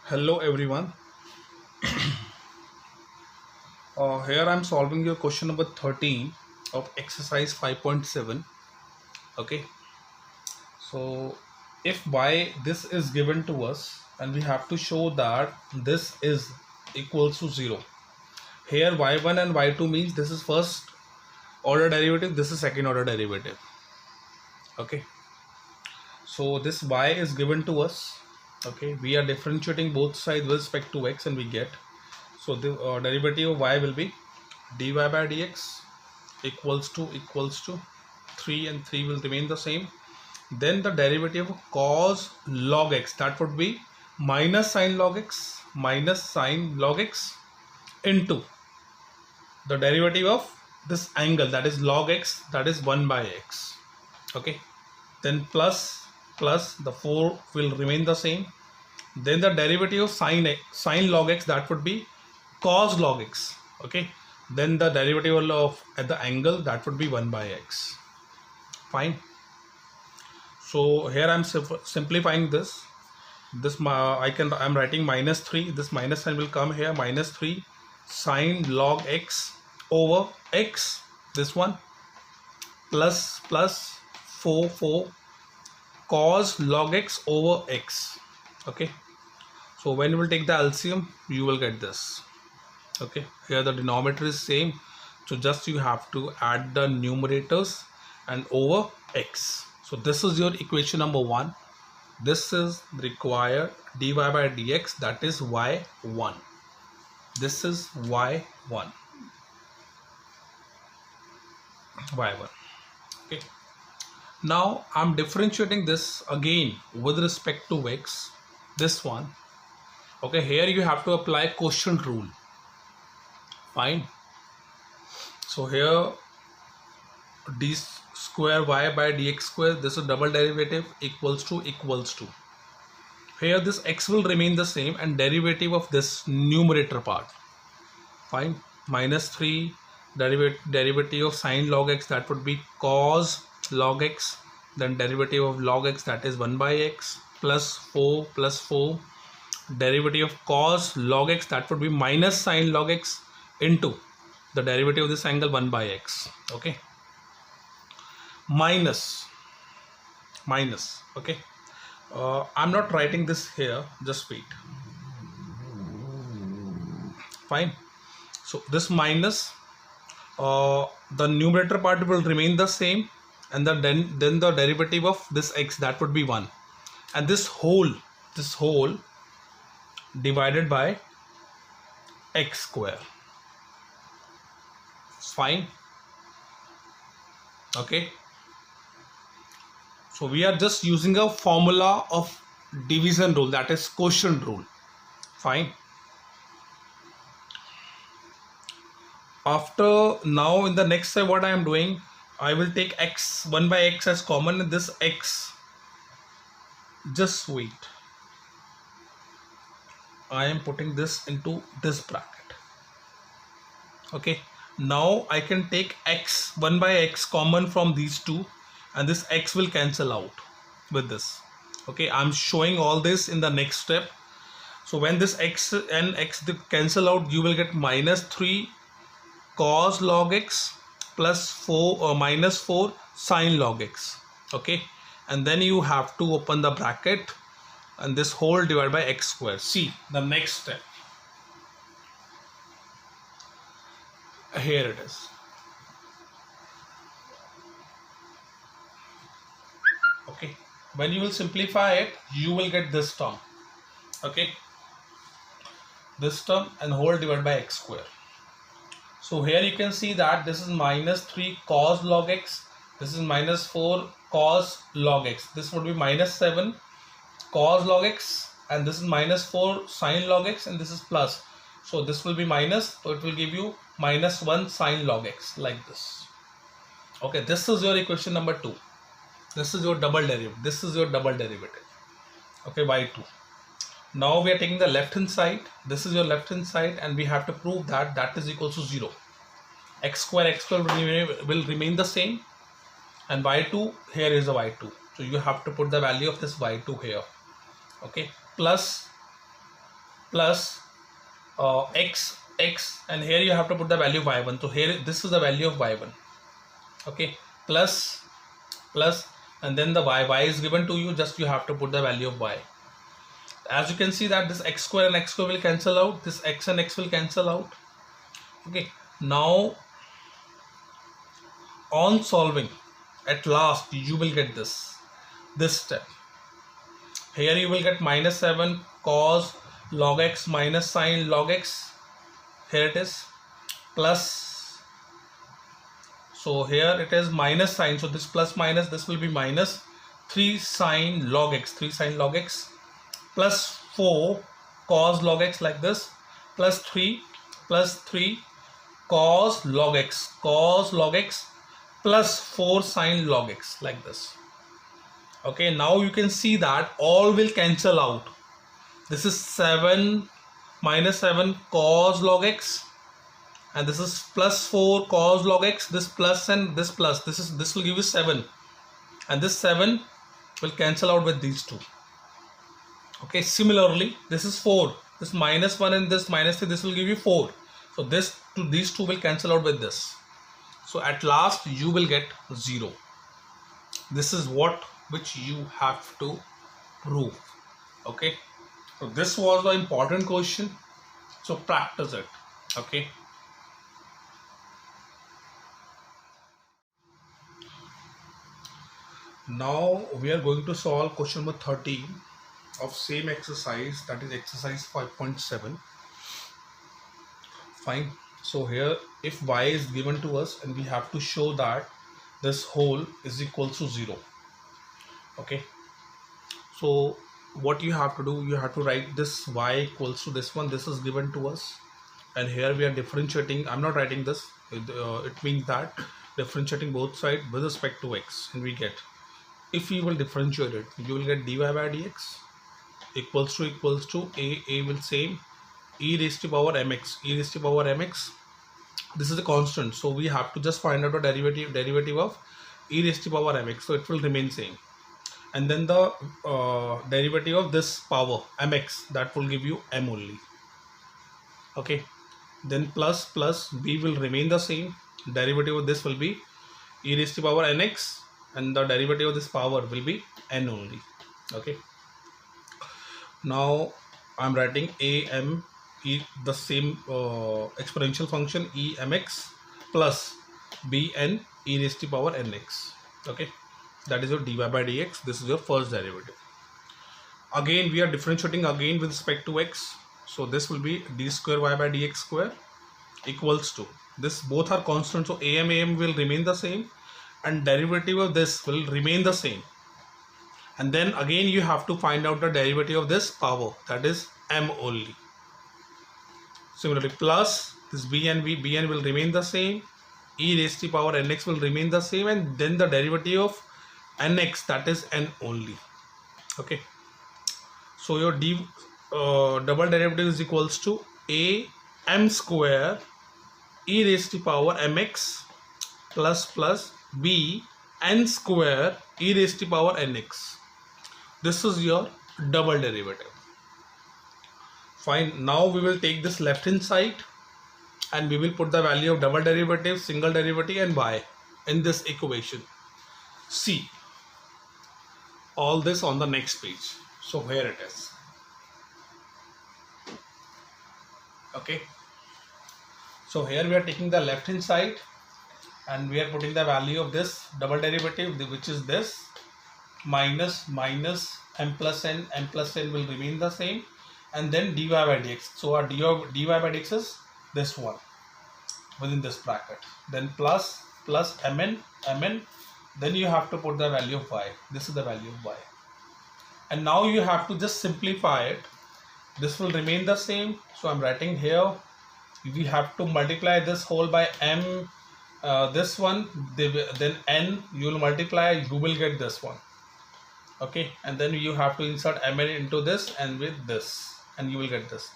Hello everyone. Here I am solving your question number 13 of exercise 5.7. Okay. So if y this is given to us and we have to show that this is equals to 0. Here y1 and y2 means this is first order derivative, this is second order derivative. Okay. So this y is given to us. Okay. We are differentiating both sides with respect to x and we get. So the derivative of y will be dy by dx equals to 3 and 3 will remain the same. Then the derivative of cos log x, that would be minus sine log x into the derivative of this angle, that is log x, that is 1 by x. Okay, then plus the 4 will remain the same. Then the derivative of sine log x, that would be cos log x. Okay, then the derivative of at the angle, that would be 1 by x. Fine. So here I'm simplifying this. I'm writing minus 3. This minus sign will come here. Minus 3 sine log x over x. This one plus 4 cos log x over x. Okay. So when you will take the LCM, you will get this. Okay, here the denominator is same, so just you have to add the numerators and over x. So this is your equation number 1. This is required dy by dx, that is y1. This is y1. Okay, now I'm differentiating this again with respect to x, this one. Okay, here you have to apply quotient rule. Fine. So here d square y by dx square, this is double derivative, equals to. Here this x will remain the same and derivative of this numerator part. Fine. Minus 3 derivative of sine log x, that would be cos log x. Then derivative of log x, that is 1 by x, plus 4 derivative of cos log x, that would be minus sine log x into the derivative of this angle 1 by x. Okay, minus. Okay, I'm not writing this here, just wait. Fine. So this minus, the numerator part will remain the same, and then the derivative of this x, that would be 1, and this whole divided by x square. Fine. Okay, so we are just using a formula of division rule, that is quotient rule. Fine. After now, in the next step, what I am doing, I will take x 1 by x as common, and this x, just wait, I am putting this into this bracket. Okay, now I can take x 1 by x common from these two, and this x will cancel out with this. Okay, I'm showing all this in the next step. So when this x and x cancel out, you will get minus 3 cos log x plus 4 or minus 4 sine log x. Okay, and then you have to open the bracket and this whole divided by x square. See the next step. Here it is. Okay, when you will simplify it, you will get this term. Okay, this term and whole divided by x square. So here you can see that this is minus 3 cos log x, this is minus 4 cos log x, this would be minus 7 cos log x, and this is minus 4 sine log x, and this is plus. So this will be minus, so it will give you minus 1 sine log x, like this. Okay, this is your equation number 2. This is your double derivative. Okay, y2. Now we are taking the left hand side. This is your left hand side, and we have to prove that that is equal to 0. X square will remain the same, and y2, here is a y2. So you have to put the value of this y2 here. Okay, plus plus x, and here you have to put the value of y1. So here this is the value of y1. Okay, plus, and then the y is given to you, just you have to put the value of y. As you can see that this x square and x square will cancel out, this x and x will cancel out. Okay, now on solving, at last you will get this step. Here you will get minus 7 cos log x minus sin log x. Here it is plus, so here it is minus sin, so this plus minus, this will be minus 3 sin log x, plus 4 cos log x like this, plus 3 cos log x plus 4 sin log x like this. Okay, now you can see that all will cancel out. This is 7 minus 7 cos log x, and this is plus 4 cos log x, this plus and this plus, this will give you 7, and this 7 will cancel out with these two. Okay, similarly this is 4, this minus 1 and this minus 3, this will give you 4. So these two will cancel out with this. So at last you will get 0. This is which you have to prove. Okay, so this was the important question, so practice it. Okay, now we are going to solve question number 13 of same exercise, that is exercise 5.7. fine. So here if y is given to us and we have to show that this whole is equal to 0. Okay, so what you have to do, you have to write this y equals to this one, this is given to us, and here we are differentiating. I'm not writing this, it means that differentiating both sides with respect to x, and we get, if you will differentiate it, you will get dy by dx equals to a will same e raised to power mx, this is a constant, so we have to just find out a derivative of e raised to power mx, so it will remain same, and then the derivative of this power mx, that will give you m only. Okay, then plus b will remain the same, derivative of this will be e raised to power nx, and the derivative of this power will be n only. Okay, now I'm writing am e, the same exponential function e mx plus bn e raised to power nx. Okay, that is your dy by dx, this is your first derivative. Again we are differentiating again with respect to x, so this will be d square y by dx square equals to this, both are constant, so am will remain the same and derivative of this will remain the same, and then again you have to find out the derivative of this power, that is m only. Similarly plus this bn will remain the same, e raised to power nx will remain the same, and then the derivative of nx, that is n only. Okay, so your double derivative is equals to a m square e raised to power mx plus b n square e raised to power nx. This is your double derivative. Fine, now we will take this left hand side and we will put the value of double derivative, single derivative and y in this equation. See all this on the next page. So here it is. Okay, so here we are taking the left hand side and we are putting the value of this double derivative, which is this minus m plus n will remain the same, and then dy by dx. So our dy by dx is this one within this bracket, then plus mn, then you have to put the value of y. This is the value of y, and now you have to just simplify it. This will remain the same, so I'm writing here, we have to multiply this whole by m, this one, then n, you will multiply, you will get this one. Okay, and then you have to insert mn into this and with this, and you will get this.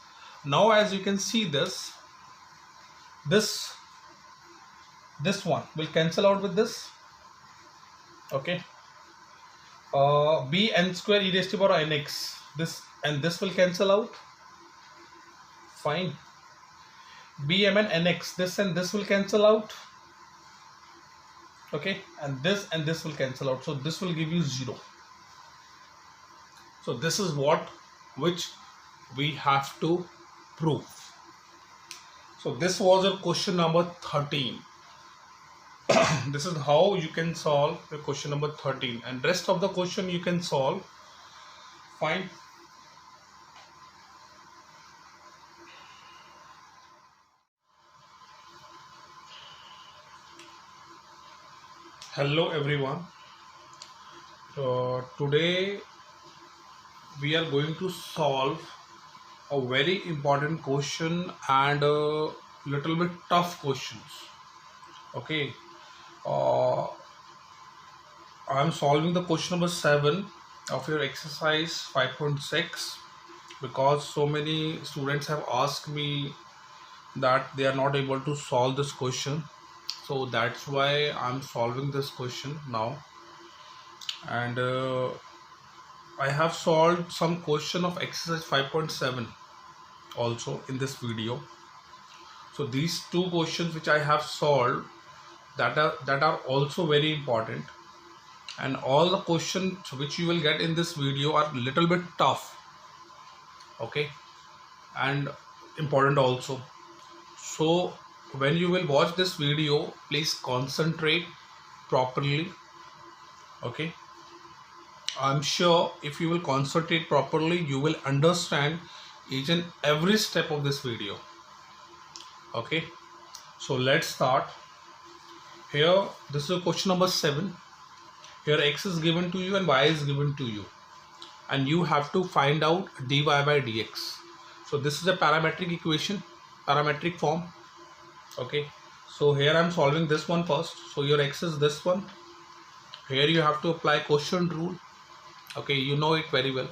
Now as you can see, this one will cancel out with this. Okay, b n square e raised to power nx, this and this will cancel out, Fine. Bmn nx, this and this will cancel out. Okay, and this will cancel out, so this will give you 0. So this is which we have to prove. So this was a question number 13. This is how you can solve the question number 13, and rest of the question you can solve. Fine. Hello everyone. Today we are going to solve a very important question and a little bit tough questions. Okay. I'm solving the question number 7 of your exercise 5.6 because so many students have asked me that they are not able to solve this question. So that's why I'm solving this question now. And I have solved some question of exercise 5.7 also in this video. So these two questions which I have solved that are also very important, and all the questions which you will get in this video are little bit tough, okay, and important also. So when you will watch this video, please concentrate properly. Okay, I'm sure if you will concentrate properly, you will understand each and every step of this video. Okay, so let's start. Here this is question number 7. Here x is given to you and y is given to you, and you have to find out dy by dx. So this is a parametric equation, parametric form. Okay, so here I'm solving this one first. So your x is this one. Here you have to apply quotient rule. Okay, you know it very well.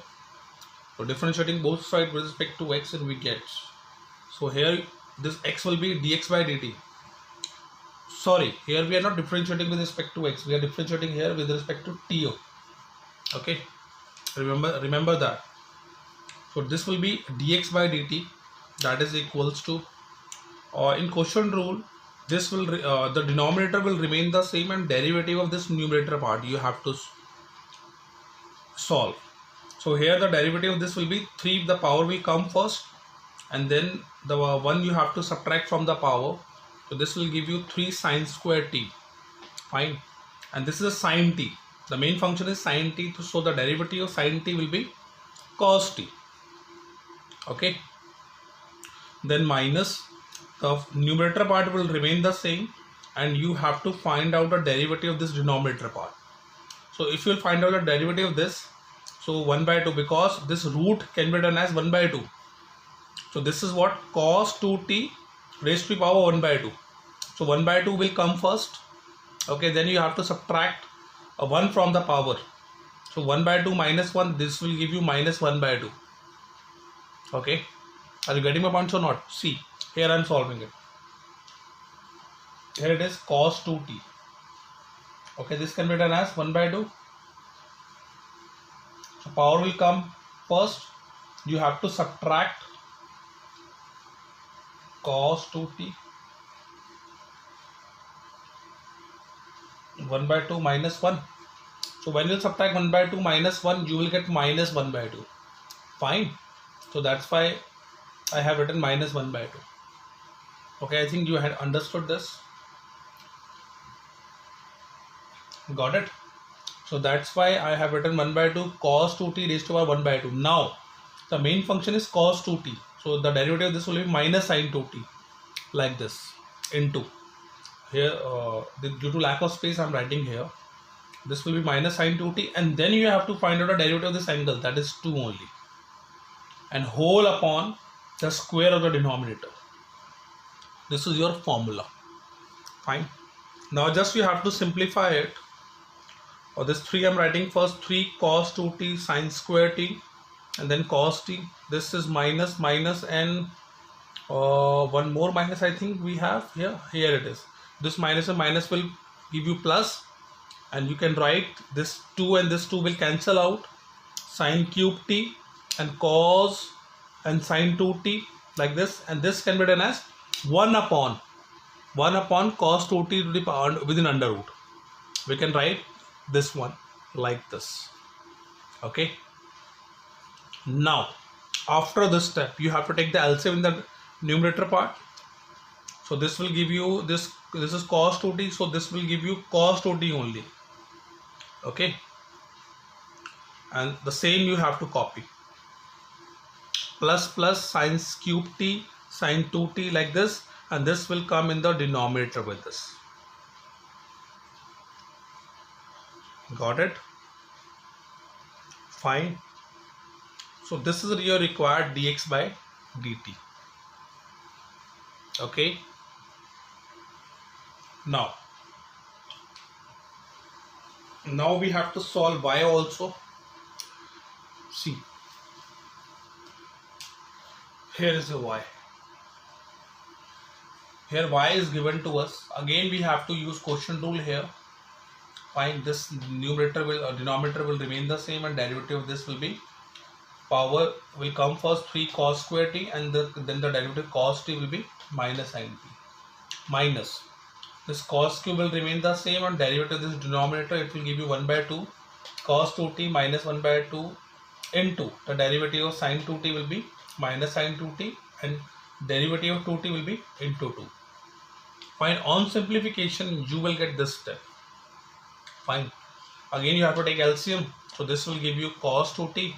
So differentiating both sides with respect to x, and we get, so here this x will be dx by dt. Sorry, here we are not differentiating with respect to x, we are differentiating here with respect to TO. Okay, remember that. So this will be dx by dt, that is equals to, in quotient rule, this will the denominator will remain the same, and derivative of this numerator part you have to solve. So here the derivative of this will be 3, the power will come first, and then the 1 you have to subtract from the power. So this will give you 3 sine square t. Fine. And this is a sine t. The main function is sine t. So the derivative of sine t will be cos t. Okay. Then minus, the numerator part will remain the same, and you have to find out the derivative of this denominator part. So if you will find out the derivative of this, so 1 by 2, because this root can be done as 1 by 2. So this is what, cos 2t raised to the power 1 by 2. So 1 by 2 will come first. Okay, then you have to subtract a 1 from the power. So 1 by 2 minus 1, this will give you minus 1 by 2. Okay, are you getting my points or not? See, here I am solving it. Here it is cos 2t. Okay, this can be done as 1 by 2. So power will come first. You have to subtract cos 2t. 1 by 2 minus 1. So when you subtract 1 by 2 minus 1, you will get minus 1 by 2. Fine. So that's why I have written minus 1 by 2. Okay, I think you had understood this. Got it? So that's why I have written 1 by 2 cos 2t raised to power 1 by 2. Now the main function is cos 2t. So the derivative of this will be minus sine 2t, like this, into here. Due to lack of space, I am writing here. This will be minus sine 2t, and then you have to find out a derivative of this angle, that is 2 only, and whole upon the square of the denominator. This is your formula. Fine. Now just you have to simplify it. Or this 3 I am writing first, 3 cos 2t sine square t, and then cos t. This is minus, and one more minus I think we have here. Here it is. This minus and minus will give you plus, and you can write this 2 and this 2 will cancel out. Sine cube t and cos and sine 2t, like this, and this can be done as 1 upon cos 2t to the power within under root. We can write this one like this. Okay. Now, after this step, you have to take the LCM in the numerator part. So this will give you this. This is cos 2t. So this will give you cos 2t only. Okay. And the same you have to copy. Plus sin cube t sin 2t like this, and this will come in the denominator with this. Got it? Fine. So this is your required dx by dt. Okay. Now we have to solve y also. See, here is a y. Here y is given to us. Again we have to use quotient rule here. Find this numerator will denominator will remain the same, and derivative of this will be power will come first 3 cos square t, and then the derivative cos t will be minus sin t. Minus this cos cube will remain the same, and derivative of this denominator it will give you 1 by 2 cos 2t minus 1 by 2 into the derivative of sin 2t will be minus sin 2t, and derivative of 2t will be into 2. Fine. On simplification you will get this step. Fine. Again you have to take LCM. So this will give you cos 2t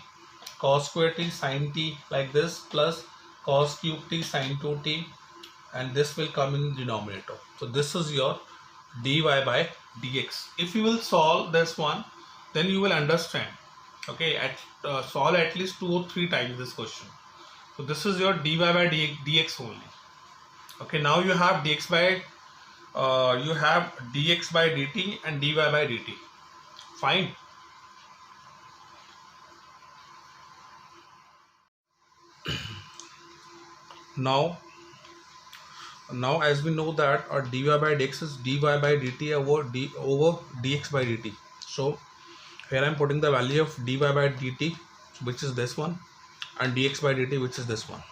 cos square t sin t like this, plus cos cube t sin 2t, and this will come in denominator. So this is your dy by dx. If you will solve this one, then you will understand. Okay, solve at least 2 or 3 times this question. So this is your dy by dx only. Okay, now you have dx by dt and dy by dt. Fine. Now as we know that our dy by dx is dy by dt over dx by dt. So here I am putting the value of dy by dt, which is this one, and dx by dt, which is this one.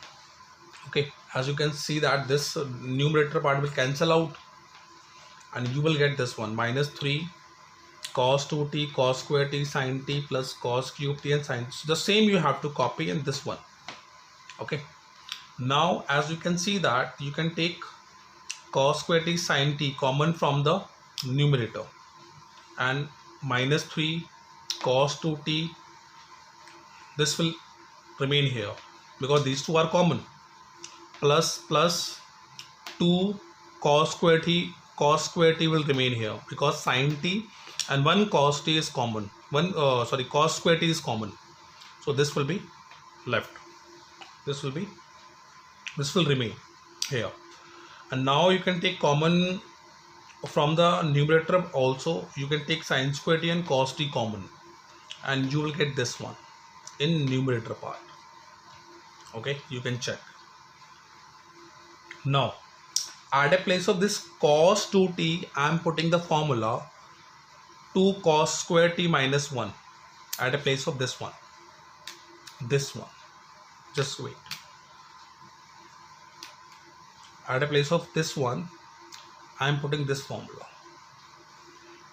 Okay, as you can see that this numerator part will cancel out, and you will get this one minus 3 cos 2t cos square t sin t plus cos cube t and sin. So the same you have to copy in this one. Okay. Now as you can see that you can take cos square t sin t common from the numerator, and minus 3 cos 2t, this will remain here because these two are common, plus 2 cos square t will remain here because sin t and 1 cos t is common, cos square t is common, so this will be left, this will remain here. And now you can take common from the numerator also. You can take sin square t and cos t common, and you will get this one in numerator part. Okay, you can check. Now at a place of this cos 2t I am putting the formula 2 cos square t minus 1 at a place of this one. Just wait. At a place of this one I am putting this formula.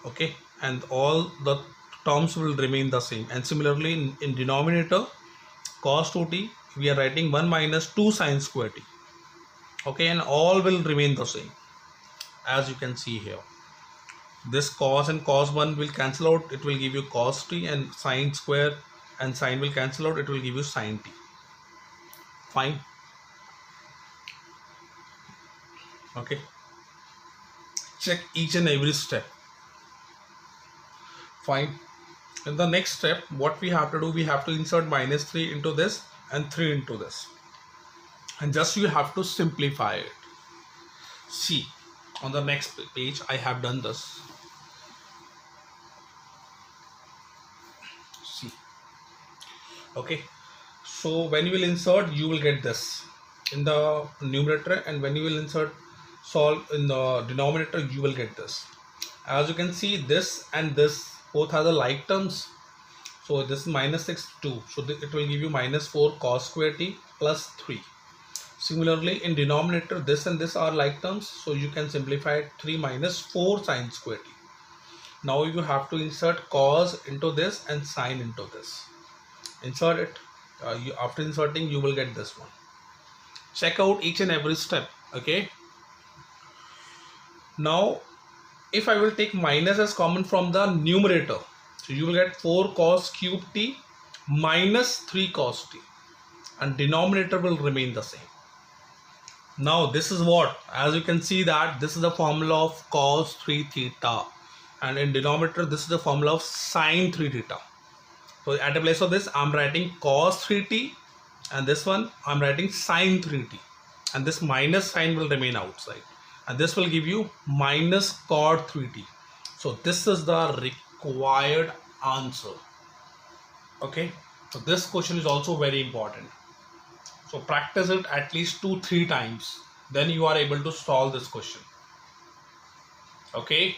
Okay, and all the terms will remain the same, and similarly in denominator cos 2t we are writing 1 minus 2 sin square t. Okay, and all will remain the same as you can see here. This cos and cos 1 will cancel out, it will give you cos t, and sin square and sin will cancel out, it will give you sin t. Fine. Okay, check each and every step. Fine. In the next step what we have to do, we have to insert minus 3 into this and 3 into this, and just you have to simplify it. See, on the next page I have done this. See, okay, so when you will insert you will get this in the numerator, and when you will solve in the denominator you will get this. As you can see, this and this both have the like terms, so this is minus 6 2, so it will give you minus 4 cos square t plus 3 Similarly, in denominator, this and this are like terms, so you can simplify it 3 minus 4 sine square t. Now you have to insert cos into this and sine into this. Insert it. After inserting, you will get this one. Check out each and every step. Okay. Now, if I will take minus as common from the numerator, so you will get 4 cos cube t minus 3 cos t, and denominator will remain the same. Now this is what, as you can see that this is the formula of cos 3 theta, and in denominator this is the formula of sine 3 theta. So at the place of this I'm writing cos 3t, and this one I'm writing sine 3t, and this minus sign will remain outside, and this will give you minus cot 3t. So this is the required answer. Okay, so this question is also very important. So practice it at least 2-3 times, then you are able to solve this question. Okay.